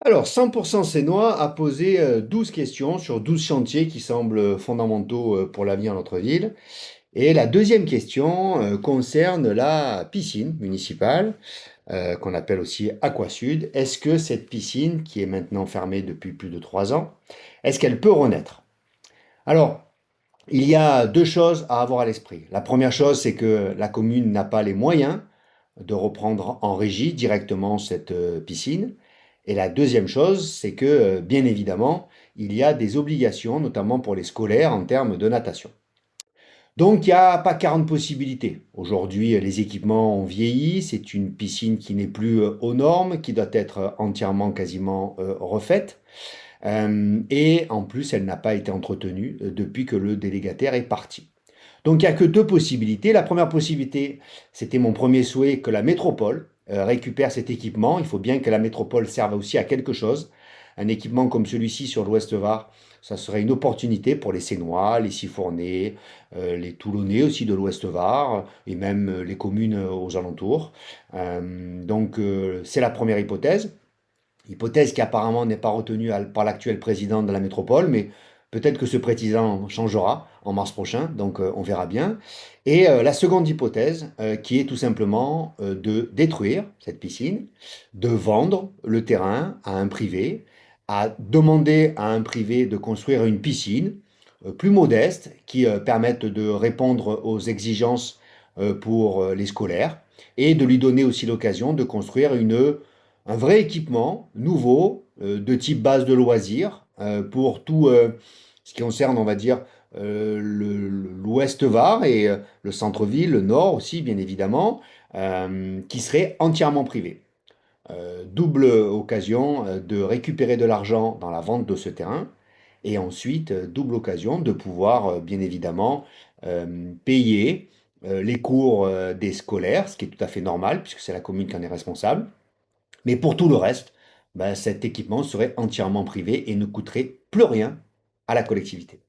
Alors, 100% Sénois a posé 12 questions sur 12 chantiers qui semblent fondamentaux pour l'avenir de notre ville. Et la deuxième question concerne la piscine municipale, qu'on appelle aussi Aquasud. Est-ce que cette piscine, qui est maintenant fermée depuis plus de 3 ans, est-ce qu'elle peut renaître? Alors, il y a deux choses à avoir à l'esprit. La première chose, c'est que la commune n'a pas les moyens de reprendre en régie directement cette piscine. Et la deuxième chose, c'est que, bien évidemment, il y a des obligations, notamment pour les scolaires, en termes de natation. Donc, il n'y a pas 40 possibilités. Aujourd'hui, les équipements ont vieilli. C'est une piscine qui n'est plus aux normes, qui doit être entièrement, quasiment refaite. Et en plus, elle n'a pas été entretenue depuis que le délégataire est parti. Donc il n'y a que deux possibilités. La première possibilité, c'était mon premier souhait, que la métropole récupère cet équipement. Il faut bien que la métropole serve aussi à quelque chose. Un équipement comme celui-ci sur l'Ouest Var, ça serait une opportunité pour les Sénois, les Sifournais, les Toulonnais aussi de l'Ouest Var, et même les communes aux alentours. C'est la première hypothèse. Hypothèse qui apparemment n'est pas retenue par l'actuel président de la métropole, mais peut-être que ce président changera en mars prochain, donc on verra bien. Et la seconde hypothèse, qui est tout simplement de détruire cette piscine, de vendre le terrain à un privé, à demander à un privé de construire une piscine plus modeste, qui permette de répondre aux exigences pour les scolaires, et de lui donner aussi l'occasion de construire un vrai équipement nouveau de type base de loisirs pour tout ce qui concerne, on va dire, l'Ouest Var et le centre-ville, le nord aussi, bien évidemment, qui serait entièrement privé. Double occasion de récupérer de l'argent dans la vente de ce terrain et ensuite double occasion de pouvoir, bien évidemment, payer les cours des scolaires, ce qui est tout à fait normal puisque c'est la commune qui en est responsable. Mais pour tout le reste, ben, cet équipement serait entièrement privé et ne coûterait plus rien à la collectivité.